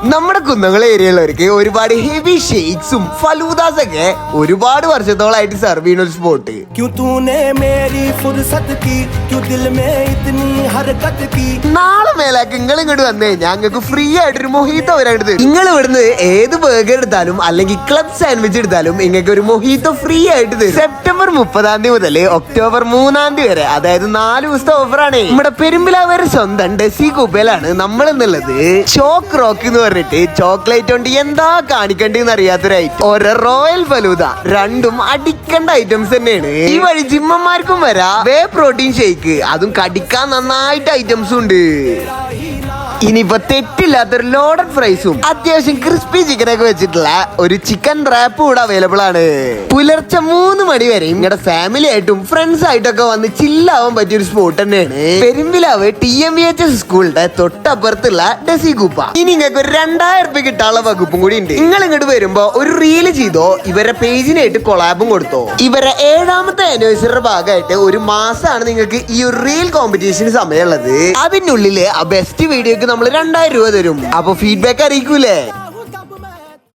നമ്മുടെ കുന്നംകുളം ഏരിയയിലുള്ളവർക്ക് ഒരുപാട് ഹെവി ഷേക്സും ഫലൂദാസ് ഒക്കെ ഒരുപാട് വർഷത്തോളായിട്ട് സെർവ് ചെയ്യുന്ന ഒരു സ്പോട്ട്. നാളെ മേലാക്ക് നിങ്ങൾ ഇങ്ങോട്ട് വന്നു കഴിഞ്ഞാൽ ഞങ്ങൾക്ക് ഫ്രീ ആയിട്ടൊരു മൊഹീത്തോ വരാണ്ട്. നിങ്ങൾ ഇവിടുന്ന് ഏത് ബർഗർ എടുത്താലും അല്ലെങ്കിൽ ക്ലബ് സാൻഡ്വിച്ച് എടുത്താലും നിങ്ങൾക്ക് ഒരു മൊഹീത്തോ ഫ്രീ ആയിട്ട് തരും. സെപ്റ്റംബർ 30 മുതൽ ഒക്ടോബർ 3 വരെ, അതായത് 4 ദിവസത്തെ ഓഫറാണ്. നമ്മുടെ പെരുമ്പിലാവരെ സ്വന്തം ഡെസി കൂപ്പയിലാണ് നമ്മൾ എന്നുള്ളത്. ചോക്ക് റോക്ക് എന്ന് പറഞ്ഞിട്ട് ചോക്ലേറ്റ് കൊണ്ട് എന്താ കാണിക്കണ്ടെന്ന് അറിയാത്തൊരു ഐറ്റം. ഒരു റോയൽ ഫലൂദ, രണ്ടും അടിക്കേണ്ട ഐറ്റംസ് തന്നെയാണ്. ഈ വഴി ജിമ്മന്മാർക്കും വരാം. വേ പ്രോട്ടീൻ ഷേക്ക്, അതും കടിക്കാൻ നന്നായിട്ട് ഐറ്റംസും ഉണ്ട്. ഇനിയിപ്പോ തെറ്റില്ലാത്തൊരു ലോഡഡ് ഫ്രൈസും അത്യാവശ്യം ക്രിസ്പി ചിക്കനൊക്കെ വെച്ചിട്ടുള്ള ഒരു ചിക്കൻ റാപ്പ് കൂടെ അവൈലബിൾ ആണ്. പുലർച്ചെ 3 മണി വരെയും നിങ്ങളുടെ ഫാമിലി ആയിട്ടും ഫ്രണ്ട്സ് ആയിട്ടൊക്കെ വന്ന് ചില്ലാവാൻ പറ്റിയ ഒരു സ്പോട്ട് തന്നെയാണ് പെരുമ്പിലാവ് TMVHS സ്കൂളിന്റെ തൊട്ടപ്പുറത്തുള്ള ഡെസി കൂപ്പ. ഇനി നിങ്ങൾക്ക് ഒരു 2000 രൂപ കിട്ടാനുള്ള വകുപ്പും കൂടി ഉണ്ട്. നിങ്ങൾ ഇങ്ങോട്ട് വരുമ്പോ ഒരു റീല് ചെയ്തോ, ഇവരെ പേജിനായിട്ട് കൊളാബും കൊടുത്തോ. ഇവരെ 7ാമത്തെ ആനിവേഴ്സറിയുടെ ഭാഗമായിട്ട് ഒരു മാസമാണ് നിങ്ങൾക്ക് ഈ ഒരു റീൽ കോമ്പറ്റീഷന് സമയമുള്ളത്. അതിനുള്ളില് ആ ബെസ്റ്റ് വീഡിയോക്ക് നമ്മൾ 2000 രൂപ തരും. അപ്പൊ ഫീഡ്ബാക്ക് അറിയിക്കൂലേ?